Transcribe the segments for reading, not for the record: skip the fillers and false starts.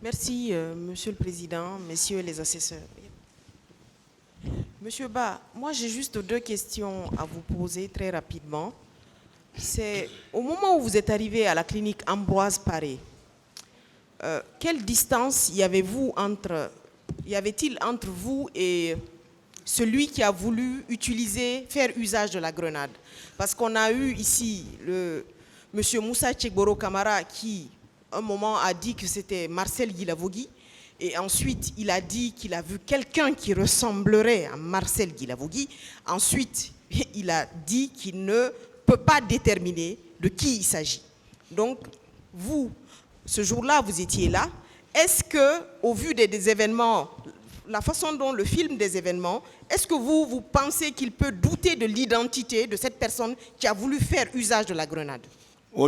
Merci, Monsieur le Président, Messieurs les assesseurs. Monsieur Ba, moi j'ai juste 2 questions à vous poser très rapidement. C'est au moment où vous êtes arrivé à la clinique Ambroise Paré, quelle distance y avait-il entre vous et celui qui a voulu faire usage de la grenade? Parce qu'on a eu ici monsieur Moussa Tchegboro Kamara qui, un moment, a dit que c'était Marcel Guilavogui. Et ensuite, il a dit qu'il a vu quelqu'un qui ressemblerait à Marcel Guilavogui. Ensuite, il a dit qu'il ne peut pas déterminer de qui il s'agit. Donc, vous, ce jour-là, vous étiez là. Est-ce que, au vu des événements, la façon dont le film des événements, est-ce que vous pensez qu'il peut douter de l'identité de cette personne qui a voulu faire usage de la grenade? On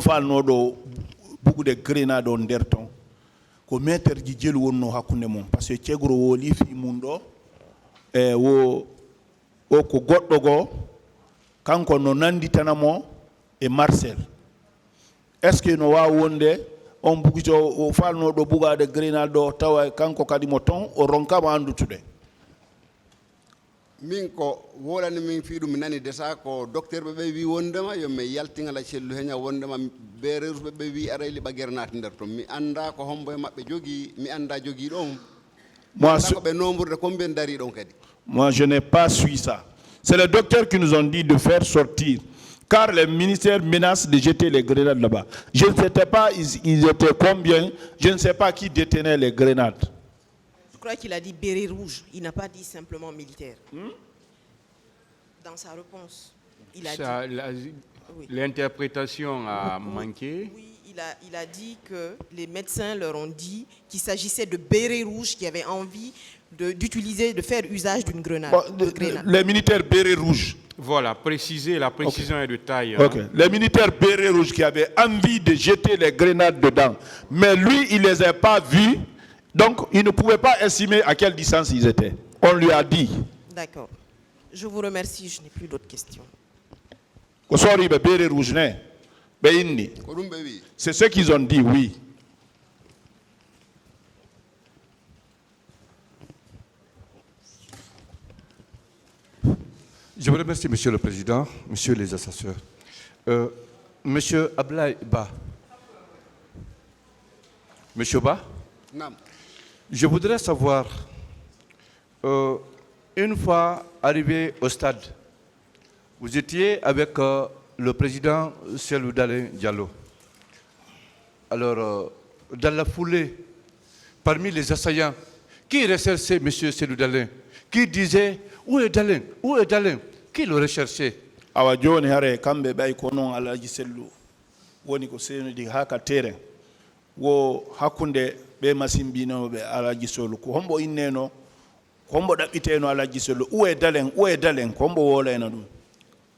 fait beaucoup de grenades en derton. Ko meter ji jël wonno hakkunde mum parce que cegro wo lifi mundo wo o ko goddo go kanko no nanditanamo e Marcel. Est-ce que no wa wonde on bugito o falno do bugade grenade do tawa kanko kadi mo ton o ronkama andutude? Min ko wolani min fiidu mi nani desa ko docteur be wi wondema yo me yaltingala cellu henya wondema bereus be wi arayli ba gernat nder to mi anda ko hombo mabbe jogi mi anda jogi don moi ko be nombre de combien dari don kadi. Moi je n'ai pas suivi ça. C'est les docteurs qui nous ont dit de faire sortir car les ministères menacent de jeter les grenades là-bas. Je ne sais pas ils étaient combien, je ne sais pas qui détenait les grenades. Je crois qu'il a dit béret rouge, il n'a pas dit simplement militaire. Dans sa réponse, il a dit... L'interprétation a manqué. Oui, il a dit que les médecins leur ont dit qu'il s'agissait de bérets rouges qui avaient envie de faire usage d'une grenade. Les militaires bérets rouges. Voilà, la précision est de taille. Okay. Les militaires bérets rouges qui avaient envie de jeter les grenades dedans. Mais lui, il ne les a pas vus. Donc, il ne pouvait pas estimer à quelle distance ils étaient. On lui a dit. D'accord. Je vous remercie, je n'ai plus d'autres questions. C'est ce qu'ils ont dit, oui. Je vous remercie, Monsieur le Président, Messieurs les assesseurs. Monsieur Ablaye Ba. Monsieur Ba, je voudrais savoir, une fois arrivé au stade, vous étiez avec le président Cellou Dalein Diallo. Alors, dans la foulée, parmi les assaillants, qui recherchait M. Cellou Dalein? Qui disait, où est Dalein? Où est Dalein? Qui le recherchait? Awa joni hare kambe bay ko non alaji Cellou woni ko seno di haka terrain wo hakkunde be masimbino be alaji Cellou ko hombo inneno ko hombo dabbiteno alaji Cellou où est Dalein ko hombo wolena dum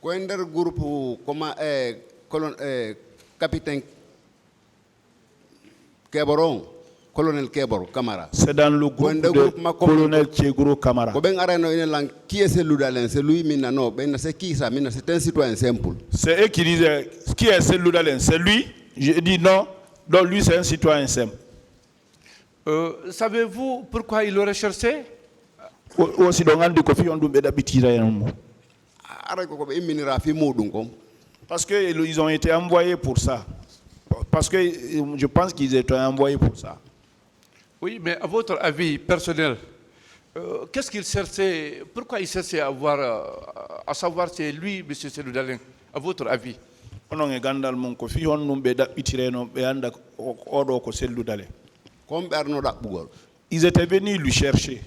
ko nder groupe comment colonel capitaine Keboron colonel Keboro Kamara. C'est dans le groupe de colonel Tchegboro Kamara. Qui est Cellou Dalein? C'est lui, non. C'est qui ça? C'est un citoyen simple. C'est eux qui disaient qui est Cellou Dalein? C'est lui? Je dis non. Donc lui, c'est un citoyen simple. Savez-vous pourquoi il le recherchait? Parce qu'ils ont été envoyés pour ça. Parce que je pense qu'ils étaient envoyés pour ça. Oui, mais à votre avis personnel, qu'est-ce qu'il cherchait? Pourquoi il cherchait à savoir c'est lui, M. Cellou Dalein? À votre avis? Ils étaient venus lui chercher.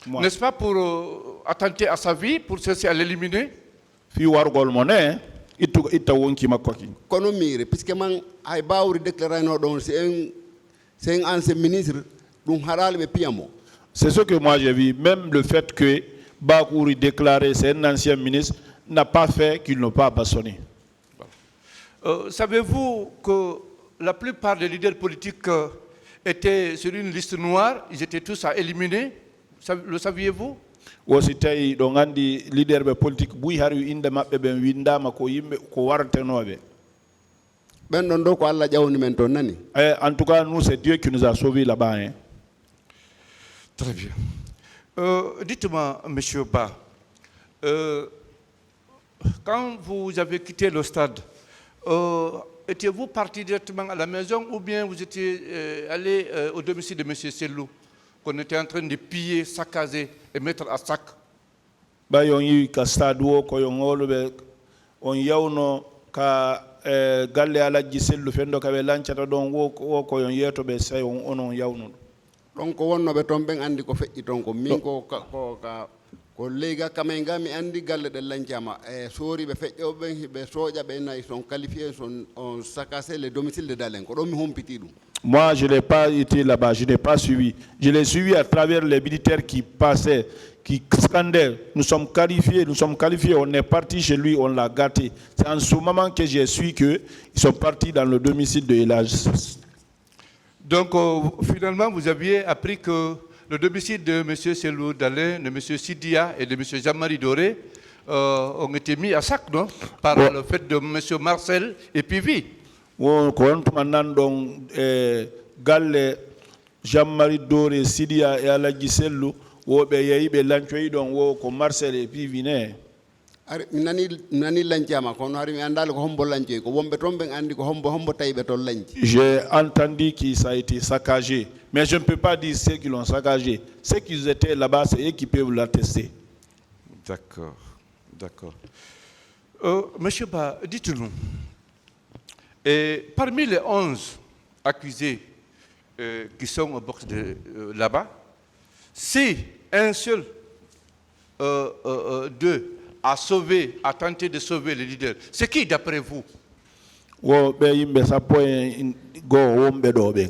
N'est-ce pas pour attenter à sa vie, pour chercher à l'éliminer? Puisque c'est un ancien ministre. C'est ce que moi j'ai vu. Même le fait que Bakouri déclaré c'est un ancien ministre n'a pas fait qu'il n'a pas bastonné. Savez-vous que la plupart des leaders politiques étaient sur une liste noire? Ils étaient tous à éliminer. Le saviez-vous? Ben ɗon ɗo ko Allah ƴawni men toon nani. En tout cas, nous, c'est Dieu qui nous a sauvés là-bas. Hein. Très bien. Dites-moi, Monsieur Ba, quand vous avez quitté le stade, étiez-vous parti directement à la maison ou bien vous étiez allé au domicile de M. Sellou, qu'on était en train de piller, saccager et mettre à sac? Ba yon yi ka stade wo ko yon ngolbe on yawno ka galle alaji sellu fendo ka be lancata don wo ko yon yeto be say on onon yawno. Donc wonnoɓe toon ɓen anndi ko feƴƴi toon ko min ko leyga kamen mi anndi galle ɗe lancama e sooriɓe feƴƴoɓe ɓen hiɓe sooƴa ɓe nayi son qualifié on saccasé les domiciles de Dalen ko ɗon mi humpiti ɗum. Moi, je n'ai pas été là-bas, je n'ai pas suivi. Je l'ai suivi à travers les militaires qui passaient, qui scandaient. Nous sommes qualifiés, on est parti chez lui, on l'a gâté. C'est en ce moment que j'ai su qu'ils sont partis dans le domicile de Elage. Donc, finalement, vous aviez appris que le domicile de M. Sellou Dalen, de M. Sidia et de M. Jean-Marie Doré ont été mis à sac, non? Par le fait de M. Marcel et Pivi. Ko on tuma nan don galle Jean-Marie Doré, Sidia et Alaji Sellu wo be yeyi be lancoyi don wo ko Marcel et Pivi ne. Ari mi nani lancama kono hari mi andali ko hombo lancoyi ko wonɓe toon ɓen andi ko hombo tawiɓe toon lanci. J'ai entendu que ça a été saccagé, mais je ne peux pas dire ceux qui l'ont saccagé. Ceux qui étaient là-bas, c'est eux qui peuvent l'attester. D'accord, d'accord. Monsieur Ba, dites-nous, et parmi les 11 accusés qui sont au box là-bas, si un seul d'eux a tenté de sauver le leader, c'est qui d'après vous? Wo be yimbe sappo go wombe do be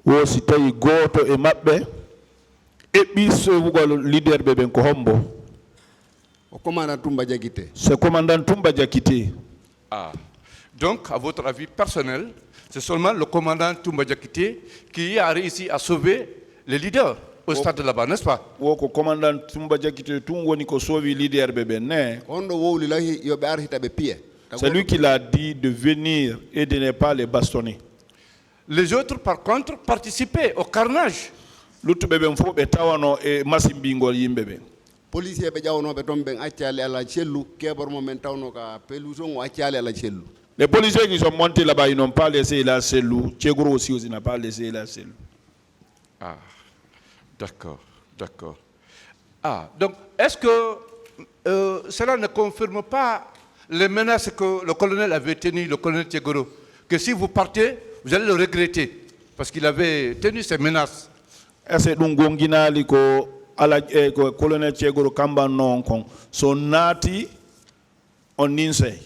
wo si tawi goto e mabbe e ɓirsowugol leader ɓe ɓen ko hombo? O commandant Toumba Diakité. C'est commandant Toumba Diakité. Ah, donc à votre avis personnel, c'est seulement le commandant Toumba Diakité qui a réussi à sauver le leader au stade là-bas, n'est-ce pas? Wo ko commandant Toumba Diakité tun woni ko sowi leader ɓe ɓen ne. On ɗo wowli lahi yoɓe ar hitaɓe piye. C'est lui qui l'a dit de venir et de ne pas les bastonner. Les autres, par contre, participaient au carnage. Luttuɓe ɓen fof ɓe tawano e masimbingol yimɓe ɓen. Policier ɓe ƴawnoɓe toon ɓen accali ala cellu keɓormo men tawno ka pelouse on o accali ala cellu. Les policiers qui sont montés là-bas, ils n'ont pas laissé la cellule. Tchegro aussi n'a pas laissé la cellule. Ah, d'accord, d'accord. Ah, donc, est-ce que cela ne confirme pas les menaces que le colonel avait tenues, le colonel Tchegoro, que si vous partez, vous allez le regretter, parce qu'il avait tenu ces menaces? Est-ce que nous avons ko colonel Tchegoro kamba non kon so nati on ninsey?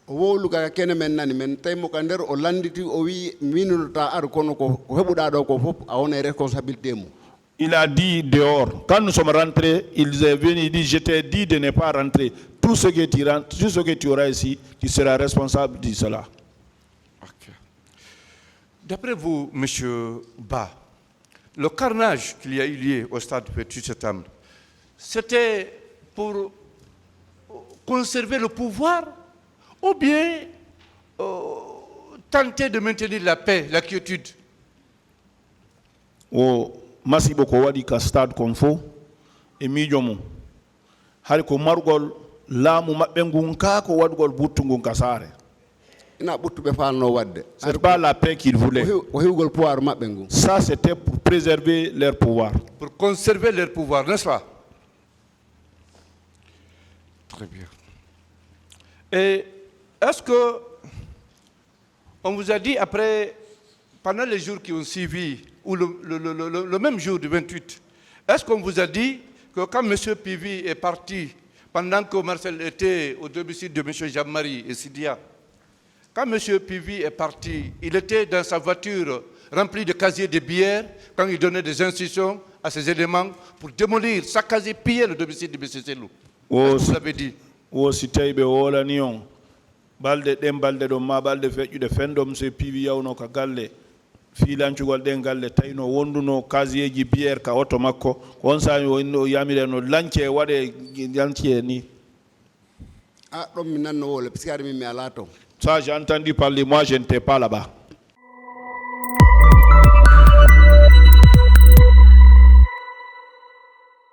O wowluga kene men nani men tawimo ka nder o landiti o wi minunota ar kono ko heɓuɗa ɗo ko fof a wona responsabilité mum. Il a dit dehors. Quand nous sommes rentrés, il est venu, il dit, je t'ai dit de ne pas rentrer. Tout ce que tu auras ici, tu seras responsable de cela. Okay. D'après vous, M. Ba, le carnage qu'il y a eu lieu au stade du 28 septembre, c'était pour conserver le pouvoir ou bien tenter de maintenir la paix, la quiétude? O masibo ko wadi ka stade kon fo e miijo mum hay ko margol laamu mabbe ngun ka ko wadgol buttu ngun ka saare. Ina ɓuttuɓe falno wadde. C'est pas la paix qu'il voulait. O hewgol pouvoir mabɓe ngun. Ça c'était pour préserver leur pouvoir. Pour conserver leur pouvoir, n'est-ce pas? Très bien. Et est-ce que on vous a dit après, pendant les jours qui ont suivi, ou le même jour du 28, est-ce qu'on vous a dit que quand M. Pivi est parti, pendant que Marcel était au domicile de M. Jean-Marie et Sidia, quand M. Pivi est parti, il était dans sa voiture remplie de casiers de bière, quand il donnait des instructions à ses éléments pour démolir, saccager, piller le domicile de M. Sellou? Est-ce que vous l'avez dit? O si tawi ɓe wolani on balde ɗen balde ɗon ma balde feƴƴude fendom so Pivi yawno ka galle filancugol ɗen galle tawino wonduno kasieji bière ka oto makko ko on sami o yamire no lance waɗe lance ni. Ah ɗon mi nanno wole puisque ari min mi ala toon. Ça, j'ai entendu parler, moi je n'étais pas là-bas.